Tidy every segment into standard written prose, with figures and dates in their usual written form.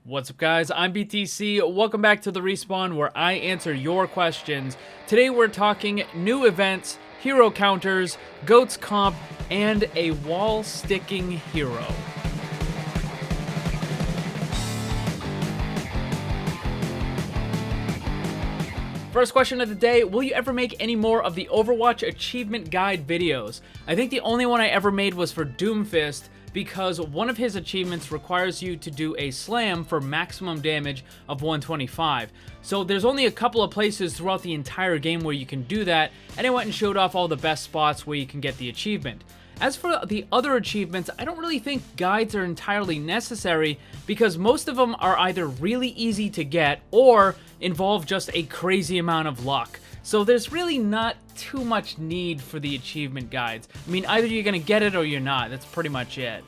What's up, guys? I'm BTC. Welcome back to the Respawn, where I answer your questions. Today we're talking new events, hero counters, GOATS comp, and a wall-sticking hero. First question of the day, will you ever make any more of the Overwatch Achievement Guide videos? I think the only one I ever made was for Doomfist, because one of his achievements requires you to do a slam for maximum damage of 125. So there's only a couple of places throughout the entire game where you can do that, and I went and showed off all the best spots where you can get the achievement. As for the other achievements, I don't really think guides are entirely necessary because most of them are either really easy to get or involve just a crazy amount of luck. So there's really not too much need for the achievement guides. I mean, either you're gonna get it or you're not. That's pretty much it.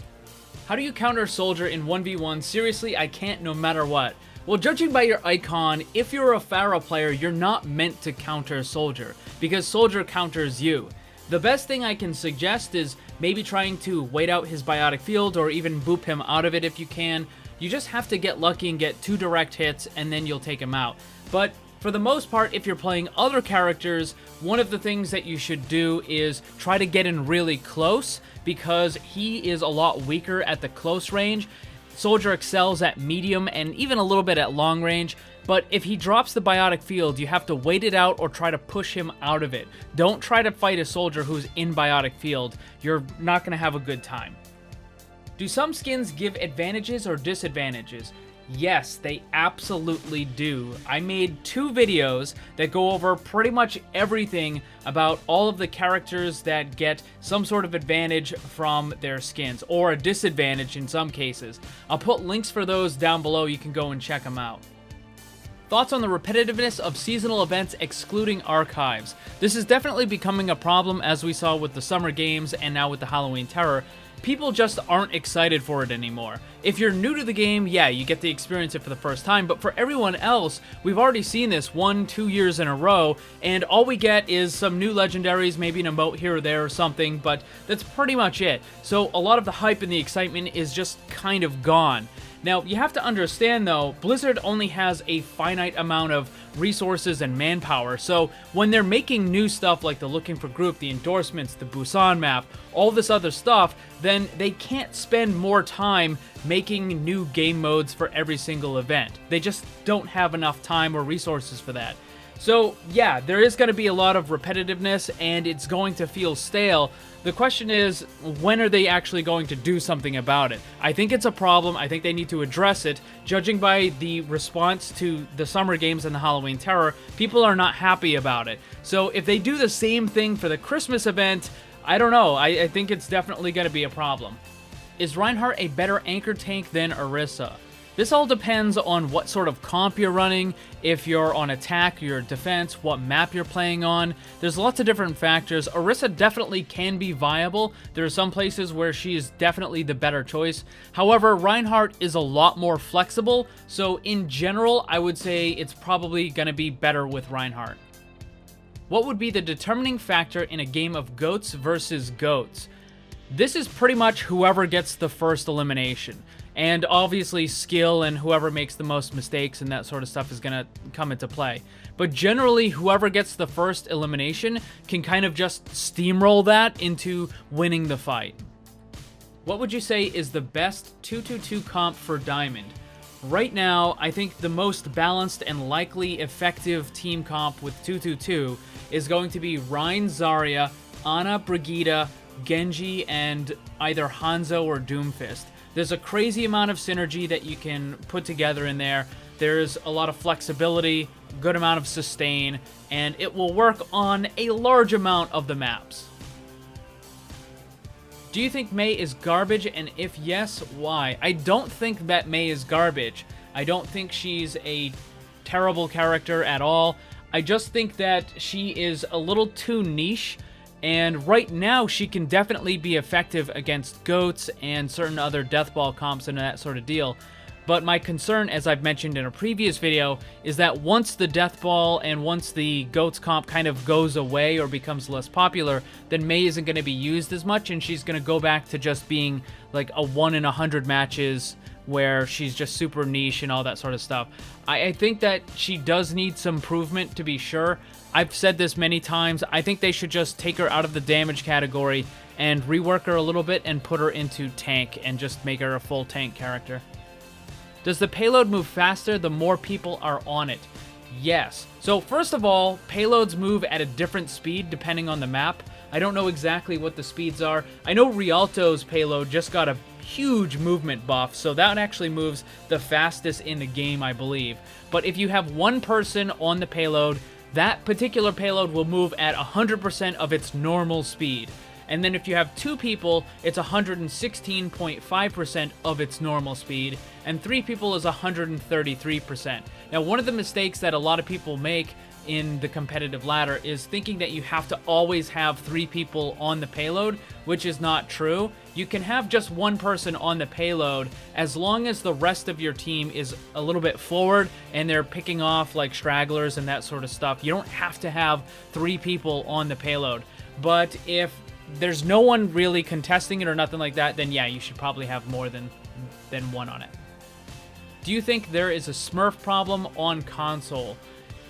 How do you counter Soldier in 1v1? Seriously, I can't no matter what. Well, judging by your icon, if you're a Pharah player, you're not meant to counter Soldier because Soldier counters you. The best thing I can suggest is maybe trying to wait out his biotic field or even boop him out of it if you can. You just have to get lucky and get 2 direct hits and then you'll take him out. But for the most part, if you're playing other characters, one of the things that you should do is try to get in really close because he is a lot weaker at the close range. Soldier excels at medium and even a little bit at long range, but if he drops the biotic field, you have to wait it out or try to push him out of it. Don't try to fight a soldier who's in biotic field. You're not going to have a good time. Do some skins give advantages or disadvantages? Yes, they absolutely do. I made 2 videos that go over pretty much everything about all of the characters that get some sort of advantage from their skins, or a disadvantage in some cases. I'll put links for those down below, you can go and check them out. Thoughts on the repetitiveness of seasonal events excluding archives? This is definitely becoming a problem, as we saw with the Summer Games and now with the Halloween Terror. People just aren't excited for it anymore. If you're new to the game, yeah, you get to experience it for the first time, but for everyone else, we've already seen this 1-2 years in a row, and all we get is some new legendaries, maybe an emote here or there or something, but that's pretty much it. So a lot of the hype and the excitement is just kind of gone. Now, you have to understand, though, Blizzard only has a finite amount of resources and manpower, so when they're making new stuff like the Looking for Group, the endorsements, the Busan map, all this other stuff, then they can't spend more time making new game modes for every single event. They just don't have enough time or resources for that. So, yeah, there is going to be a lot of repetitiveness, and it's going to feel stale. The question is, when are they actually going to do something about it? I think it's a problem. I think they need to address it. Judging by the response to the Summer Games and the Halloween Terror, people are not happy about it. So if they do the same thing for the Christmas event, I don't know. I think it's definitely going to be a problem. Is Reinhardt a better anchor tank than Orisa? This all depends on what sort of comp you're running, if you're on attack, your defense, what map you're playing on. There's lots of different factors. Orisa definitely can be viable. There are some places where she is definitely the better choice. However, Reinhardt is a lot more flexible, so in general, I would say it's probably going to be better with Reinhardt. What would be the determining factor in a game of GOATS versus GOATS? This is pretty much whoever gets the first elimination. And obviously skill and whoever makes the most mistakes and that sort of stuff is going to come into play. But generally, whoever gets the first elimination can kind of just steamroll that into winning the fight. What would you say is the best 2-2-2 comp for Diamond? Right now, I think the most balanced and likely effective team comp with 2-2-2 is going to be Rein Zarya, Ana Brigitte, Genji, and either Hanzo or Doomfist. There's a crazy amount of synergy that you can put together in there. There's a lot of flexibility, good amount of sustain, and it will work on a large amount of the maps. Do you think Mei is garbage, and if yes, why? I don't think that Mei is garbage. I don't think she's a terrible character at all. I just think that she is a little too niche. And right now, she can definitely be effective against GOATS and certain other Deathball comps and that sort of deal. But my concern, as I've mentioned in a previous video, is that once the Death Ball and once the GOATS comp kind of goes away or becomes less popular, then Mei isn't going to be used as much, and she's going to go back to just being like a 1 in 100 matches where she's just super niche and all that sort of stuff. I think that she does need some improvement, to be sure. I've said this many times. I think they should just take her out of the damage category and rework her a little bit and put her into tank and just make her a full tank character. Does the payload move faster the more people are on it? Yes. So first of all, payloads move at a different speed depending on the map. I don't know exactly what the speeds are. I know Rialto's payload just got a huge movement buff, so that actually moves the fastest in the game, I believe. But if you have one person on the payload, that particular payload will move at 100% of its normal speed. And then if you have 2 people, it's 116.5% of its normal speed, and 3 people is 133%. Now, one of the mistakes that a lot of people make in the competitive ladder is thinking that you have to always have 3 people on the payload, which is not true. You can have just one person on the payload as long as the rest of your team is a little bit forward and they're picking off like stragglers and that sort of stuff. You don't have to have 3 people on the payload. But if there's no one really contesting it or nothing like that, then yeah, you should probably have more than one on it. Do you think there is a Smurf problem on console?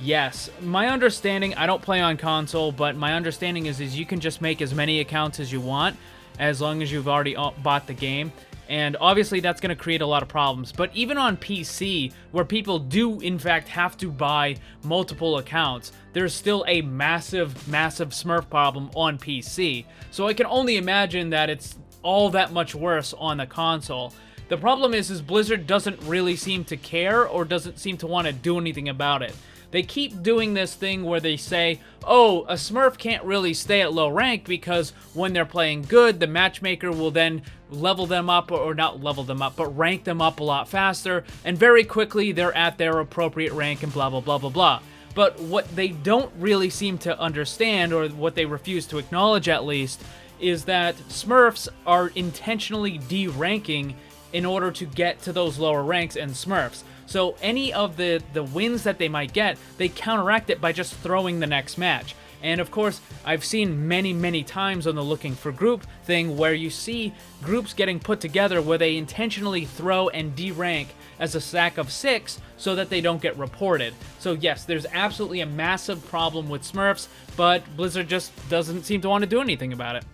Yes. My understanding, I don't play on console, but my understanding is you can just make as many accounts as you want as long as you've already bought the game. And obviously that's going to create a lot of problems. But even on PC, where people do in fact have to buy multiple accounts, there's still a massive, massive Smurf problem on PC. So I can only imagine that it's all that much worse on the console. The problem is Blizzard doesn't really seem to care or doesn't seem to want to do anything about it. They keep doing this thing where they say, oh, a Smurf can't really stay at low rank because when they're playing good, the matchmaker will then level them up, or not level them up, but rank them up a lot faster, and very quickly they're at their appropriate rank and blah, blah, blah, blah, blah. But what they don't really seem to understand, or what they refuse to acknowledge at least, is that Smurfs are intentionally de-ranking in order to get to those lower ranks and Smurfs. So any of the wins that they might get, they counteract it by just throwing the next match. And of course, I've seen many, many times on the looking for group thing where you see groups getting put together where they intentionally throw and de-rank as a stack of 6 so that they don't get reported. So yes, there's absolutely a massive problem with Smurfs, but Blizzard just doesn't seem to want to do anything about it.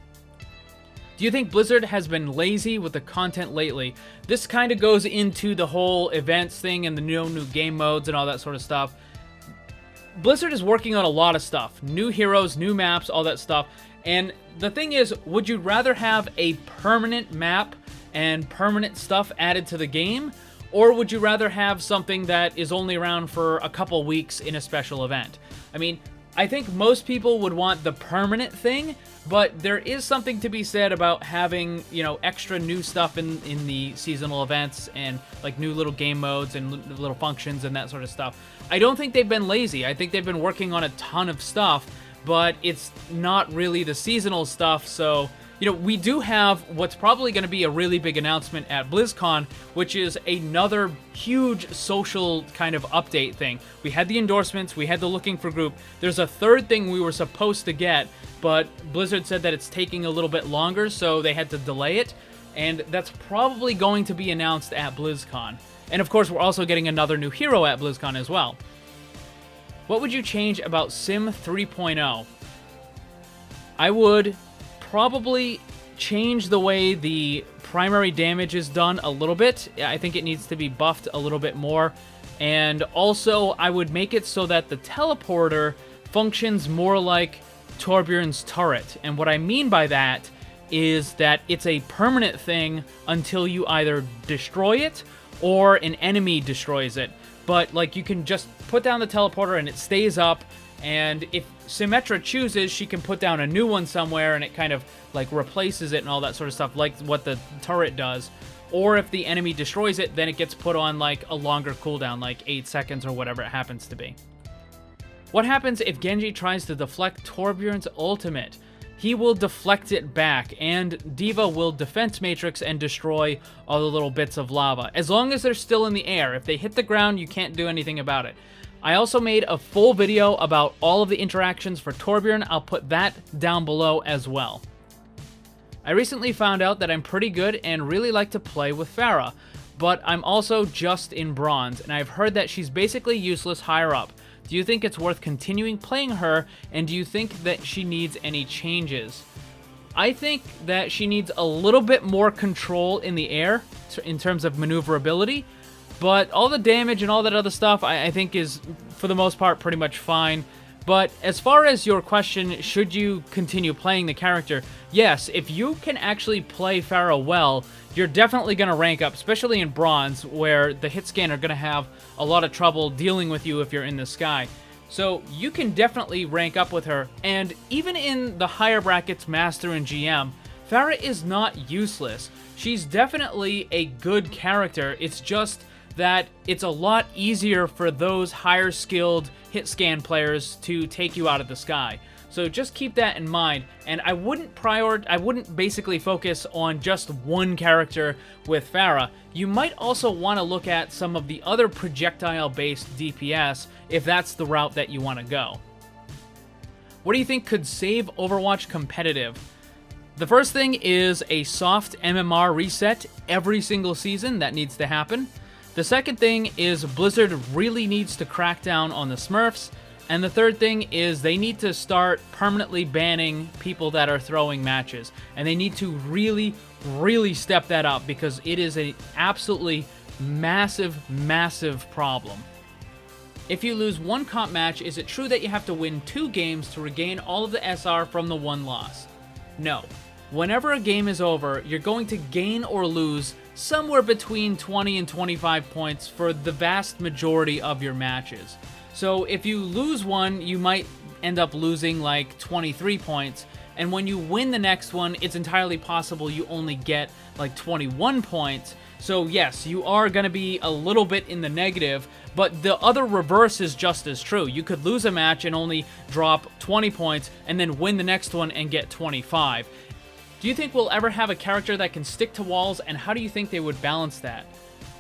Do you think Blizzard has been lazy with the content lately? This kind of goes into the whole events thing and the new game modes and all that sort of stuff. Blizzard is working on a lot of stuff. New heroes, new maps, all that stuff. And the thing is, would you rather have a permanent map and permanent stuff added to the game? Or would you rather have something that is only around for a couple weeks in a special event? I mean, I think most people would want the permanent thing, but there is something to be said about having, you know, extra new stuff in the seasonal events and like new little game modes and little functions and that sort of stuff. I don't think they've been lazy. I think they've been working on a ton of stuff, but it's not really the seasonal stuff. So, you know, we do have what's probably going to be a really big announcement at BlizzCon, which is another huge social kind of update thing. We had the endorsements, we had the looking for group. There's a third thing we were supposed to get, but Blizzard said that it's taking a little bit longer, so they had to delay it. And that's probably going to be announced at BlizzCon. And of course, we're also getting another new hero at BlizzCon as well. What would you change about Sim 3.0? I would probably change the way the primary damage is done a little bit. I think it needs to be buffed a little bit more. And also, I would make it so that the teleporter functions more like Torbjorn's turret. And what I mean by that is that it's a permanent thing until you either destroy it or an enemy destroys it. But like, you can just put down the teleporter and it stays up, and if Symmetra chooses, she can put down a new one somewhere and it kind of like replaces it and all that sort of stuff, like what the turret does. Or if the enemy destroys it, then it gets put on like a longer cooldown, like 8 seconds or whatever it happens to be. What happens if Genji tries to deflect Torbjorn's ultimate? he will deflect it back, and D.Va will defense matrix and destroy all the little bits of lava. As long as they're still in the air, if they hit the ground, you can't do anything about it. I also made a full video about all of the interactions for Torbjorn. I'll put that down below as well. I recently found out that I'm pretty good and really like to play with Pharah, but I'm also just in bronze, and I've heard that she's basically useless higher up. Do you think it's worth continuing playing her, and do you think that she needs any changes? I think that she needs a little bit more control in the air in terms of maneuverability, but all the damage and all that other stuff I think is, for the most part, pretty much fine. But as far as your question, should you continue playing the character? Yes, if you can actually play Pharah well, you're definitely going to rank up, especially in bronze, where the hit scan are going to have a lot of trouble dealing with you if you're in the sky. So you can definitely rank up with her, and even in the higher brackets, Master and GM, Pharah is not useless. She's definitely a good character. It's just that it's a lot easier for those higher skilled hit scan players to take you out of the sky. So just keep that in mind, and I wouldn't basically focus on just one character with Pharah. You might also want to look at some of the other projectile-based DPS if that's the route that you want to go. What do you think could save Overwatch Competitive? The first thing is a soft MMR reset every single season. That needs to happen. The second thing is Blizzard really needs to crack down on the Smurfs. And the third thing is they need to start permanently banning people that are throwing matches. And they need to really, really step that up, because it is an absolutely massive, massive problem. If you lose one comp match, is it true that you have to win 2 games to regain all of the SR from the one loss? No. Whenever a game is over, you're going to gain or lose somewhere between 20 and 25 points for the vast majority of your matches. So if you lose one, you might end up losing like 23 points, and when you win the next one, it's entirely possible you only get like 21 points. So yes, you are going to be a little bit in the negative, but the other reverse is just as true. You could lose a match and only drop 20 points, and then win the next one and get 25. Do you think we'll ever have a character that can stick to walls, and how do you think they would balance that?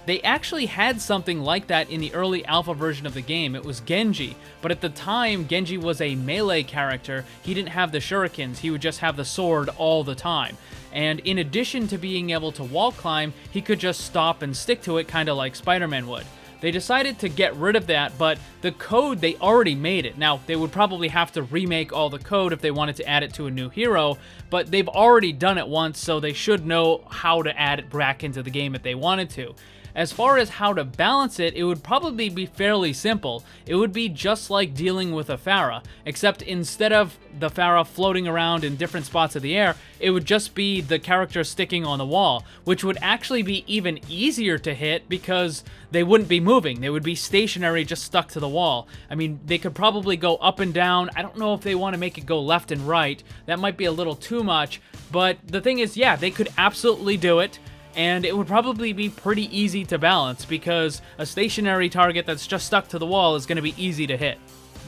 They actually had something like that in the early alpha version of the game. It was Genji, but at the time, Genji was a melee character. He didn't have the shurikens, he would just have the sword all the time. And in addition to being able to wall climb, he could just stop and stick to it, kind of like Spider-Man would. They decided to get rid of that, but the code, they already made it. Now, they would probably have to remake all the code if they wanted to add it to a new hero, but they've already done it once, so they should know how to add it back into the game if they wanted to. As far as how to balance it, it would probably be fairly simple. It would be just like dealing with a Pharah, except instead of the Pharah floating around in different spots of the air, it would just be the character sticking on the wall, which would actually be even easier to hit because they wouldn't be moving. They would be stationary, just stuck to the wall. I mean, they could probably go up and down. I don't know if they want to make it go left and right. That might be a little too much, but the thing is, yeah, they could absolutely do it. And it would probably be pretty easy to balance, because a stationary target that's just stuck to the wall is going to be easy to hit.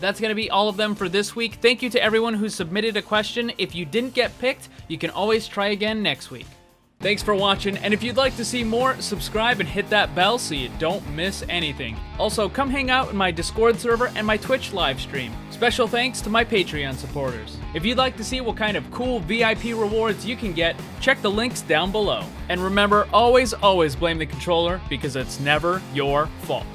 That's going to be all of them for this week. Thank you to everyone who submitted a question. If you didn't get picked, you can always try again next week. Thanks for watching, and if you'd like to see more, subscribe and hit that bell so you don't miss anything. Also, come hang out in my Discord server and my Twitch live stream. Special thanks to my Patreon supporters. If you'd like to see what kind of cool VIP rewards you can get, check the links down below. And remember, always blame the controller, because it's never your fault.